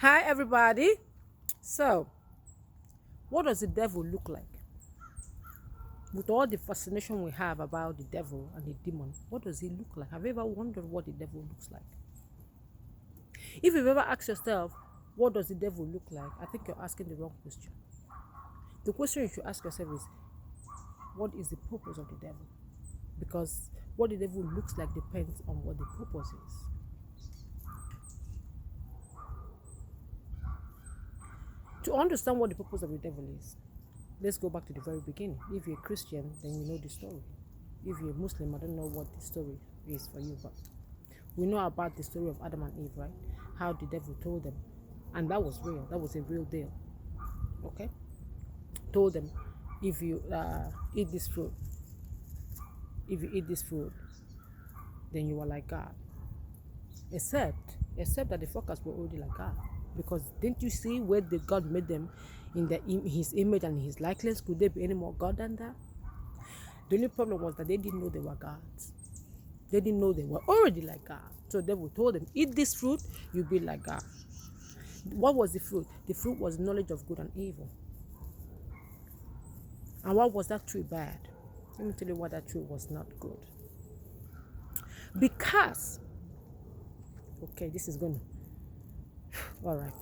Hi, everybody. So, what does the devil look like? With all the fascination we have about the devil and the demon, what does he look like? Have you ever wondered what the devil looks like? If you've ever asked yourself, what does the devil look like? I think you're asking the wrong question. The question you should ask yourself is, what is the purpose of the devil? Because what the devil looks like depends on what the purpose is. To understand what the purpose of the devil is, let's go back to the very beginning. If you're a Christian, then you know the story. If you're a Muslim, I don't know what the story is for you, but we know about the story of Adam and Eve, right? How the devil told them, and that was real. That was a real deal. Okay, told them, if you eat this fruit, then you are like God. Except that the fuckers were already like God. Because didn't you see where the God made them his image and his likeness? Could there be any more God than that? The only problem was that they didn't know they were gods. They didn't know they were already like God. So the devil told them, eat this fruit, you'll be like God. What was the fruit? The fruit was knowledge of good and evil. And what was that tree bad? Let me tell you why that tree was not good. Because, okay, this is going to, all right.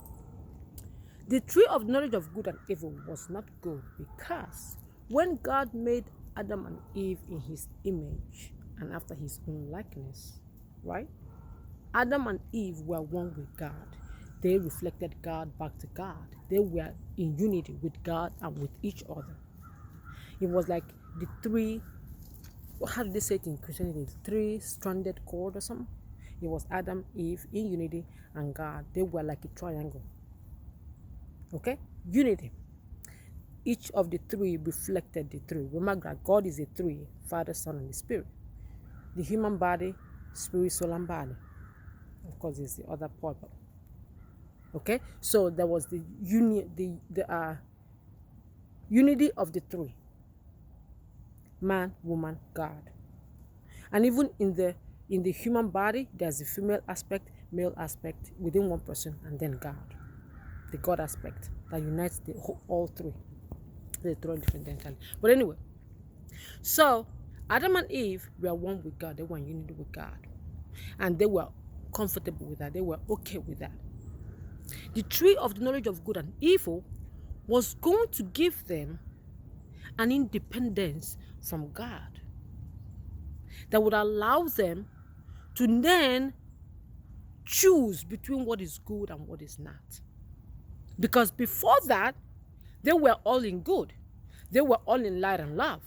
The tree of knowledge of good and evil was not good because when God made Adam and Eve in his image and after his own likeness, right? Adam and Eve were one with God. They reflected God back to God. They were in unity with God and with each other. It was like the three, how did they say it in Christianity? Three-stranded cord or something. It was Adam, Eve in unity, and God. They were like a triangle. Okay? Unity. Each of the three reflected the three. Remember, God is a three: Father, Son, and the Spirit. The human body, spirit, soul, and body. Of course, is the other part. Okay, so there was the unity of the three: man, woman, God. And even in the human body, there's a female aspect, male aspect within one person, and then God, the God aspect that unites all three. They throw different entirely. But anyway, so Adam and Eve were one with God. They were in unity with God, and they were comfortable with that. They were okay with that. The tree of the knowledge of good and evil was going to give them an independence from God that would allow them to then choose between what is good and what is not. Because before that, they were all in good. They were all in light and love.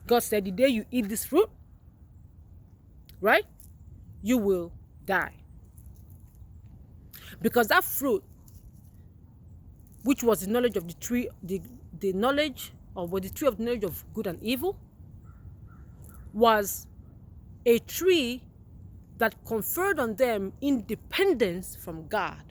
God said, the day you eat this fruit, right, you will die. Because that fruit, which was the knowledge of the tree, the knowledge of the tree of the knowledge of good and evil, was a tree that conferred on them independence from God.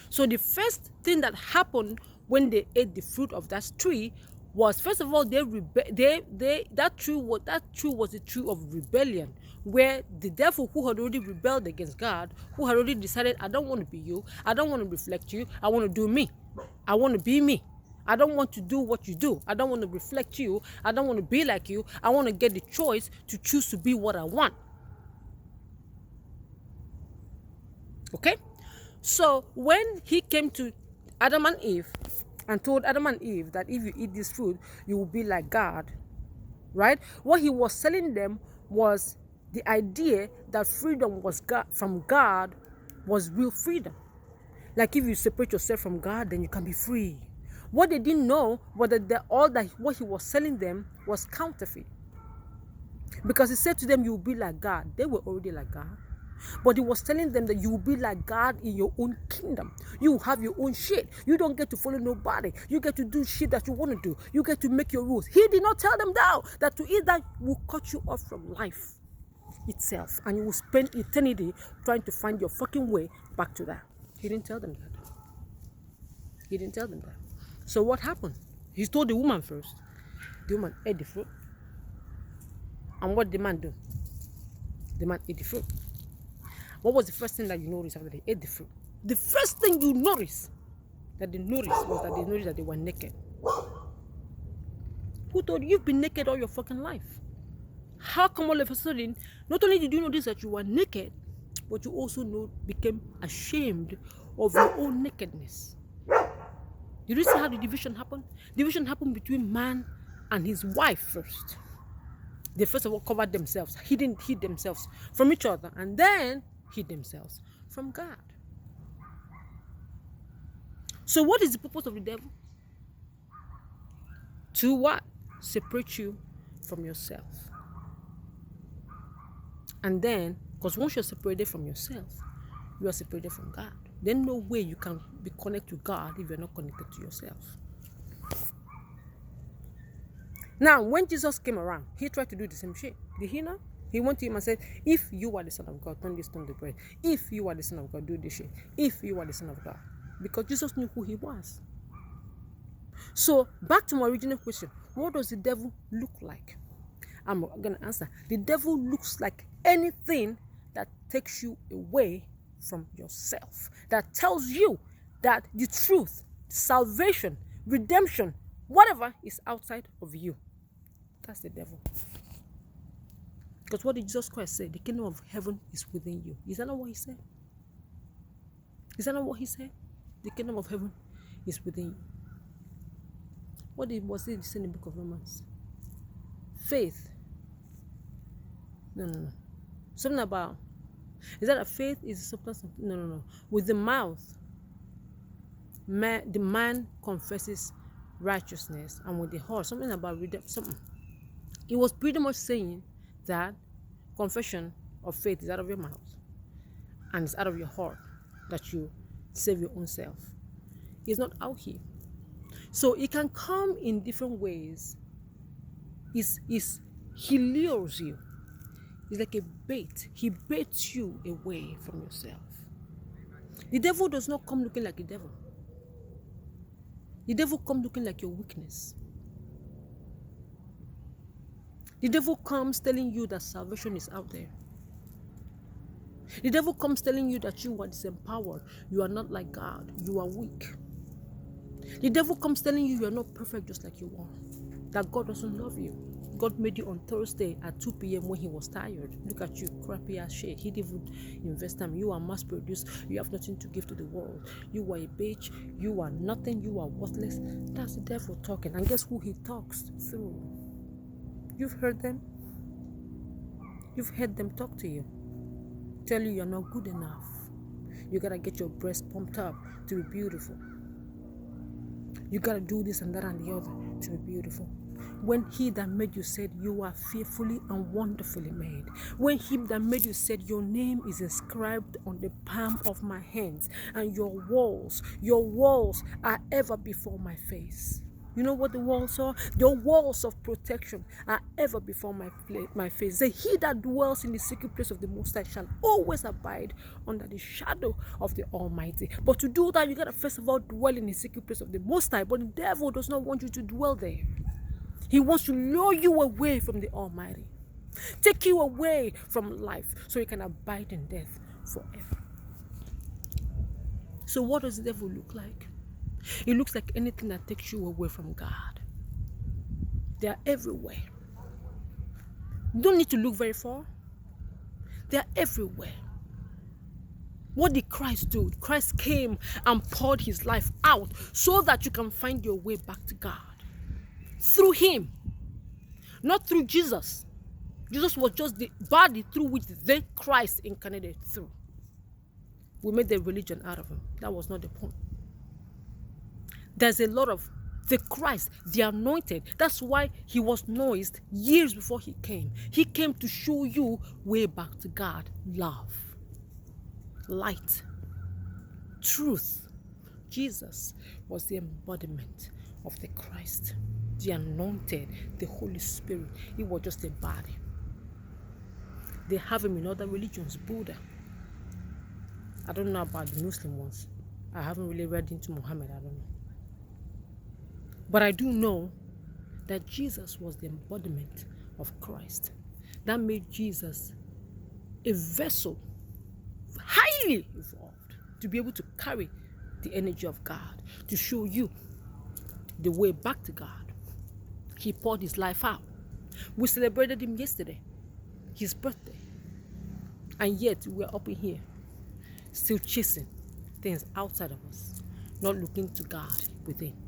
So the first thing that happened when they ate the fruit of that tree was, first of all, that tree was a tree of rebellion, where the devil, who had already rebelled against God, who had already decided, I don't want to be you, I don't want to reflect you, I want to do me, I want to be me, I don't want to do what you do, I don't want to reflect you, I don't want to be like you, I want to get the choice to choose to be what I want. Okay? So when he came to Adam and Eve and told Adam and Eve that if you eat this fruit, you will be like God, right? What he was telling them was the idea that freedom was from God was real freedom. Like if you separate yourself from God, then you can be free. What they didn't know was that what he was selling them was counterfeit. Because he said to them, you will be like God. They were already like God. But he was telling them that you will be like God in your own kingdom. You will have your own shit. You don't get to follow nobody. You get to do shit that you want to do. You get to make your rules. He did not tell them that to eat that will cut you off from life itself. And you will spend eternity trying to find your fucking way back to that. He didn't tell them that. He didn't tell them that. So what happened? He told the woman first. The woman ate the fruit. And what did the man do? The man ate the fruit. What was the first thing that you noticed after they ate the fruit? The first thing you noticed was that they noticed that they were naked. Who told you? You've been naked all your fucking life? How come all of a sudden, not only did you notice that you were naked, but you also became ashamed of your own nakedness? Did you see how the division happened? Division happened between man and his wife first. They first of all covered themselves, hid themselves from each other, and then hid themselves from God. So what is the purpose of the devil? To what? Separate you from yourself. And then, because once you're separated from yourself, you are separated from God. Then no way you can be connected to God if you're not connected to yourself. Now, when Jesus came around, he tried to do the same shit. Did he not? He went to him and said, if you are the Son of God, turn this stone to bread. If you are the Son of God, do this shit. If you are the Son of God. Because Jesus knew who he was. So, back to my original question. What does the devil look like? I'm going to answer. The devil looks like anything that takes you away from yourself. That tells you that the truth, salvation, redemption, whatever is outside of you. That's the devil. Because what did Jesus Christ say? The kingdom of heaven is within you. Is that not what he said? Is that not what he said? The kingdom of heaven is within you. What was it in the book of Romans? Faith. No. Something about, is that a faith is a substance of, no. With the mouth, the man confesses righteousness, and with the heart, something about something. It was pretty much saying that confession of faith is out of your mouth, and it's out of your heart that you save your own self. It's not out here. So it can come in different ways. He lures you. It's like a bait. He baits you away from yourself. The devil does not come looking like a devil. The devil comes looking like your weakness. The devil comes telling you that salvation is out there. The devil comes telling you that you are disempowered. You are not like God. You are weak. The devil comes telling you are not perfect just like you are. That God doesn't love you. God made you on Thursday at 2 p.m. when he was tired. Look at you, crappy ass shit. He didn't invest time. You are mass produced. You have nothing to give to the world. You are a bitch. You are nothing. You are worthless. That's the devil talking. And guess who he talks through? You've heard them. You've heard them talk to you. Tell you you're not good enough. You gotta get your breast pumped up to be beautiful. You gotta do this and that and the other to be beautiful. When he that made you said you are fearfully and wonderfully made. When him that made you said your name is inscribed on the palm of my hands, and your walls are ever before my face. You know what the walls are? The walls of protection are ever before my face. Say, he that dwells in the secret place of the Most High shall always abide under the shadow of the Almighty. But to do that, you got to first of all dwell in the secret place of the Most High. But the devil does not want you to dwell there. He wants to lure you away from the Almighty. Take you away from life so you can abide in death forever. So what does the devil look like? It looks like anything that takes you away from God. They are everywhere. You don't need to look very far. They are everywhere. What did Christ do? Christ came and poured his life out so that you can find your way back to God. Through him. Not through Jesus. Jesus was just the body through which the Christ incarnated through. We made the religion out of him. That was not the point. There's a lot of the Christ, the anointed. That's why he was noised years before he came. He came to show you way back to God. Love, light, truth. Jesus was the embodiment of the Christ, the anointed, the Holy Spirit. He was just a body. They have him in other religions, Buddha. I don't know about the Muslim ones. I haven't really read into Muhammad, I don't know. But I do know that Jesus was the embodiment of Christ. That made Jesus a vessel highly evolved to be able to carry the energy of God, to show you the way back to God. He poured his life out. We celebrated him yesterday, his birthday. And yet we're up in here, still chasing things outside of us, not looking to God within.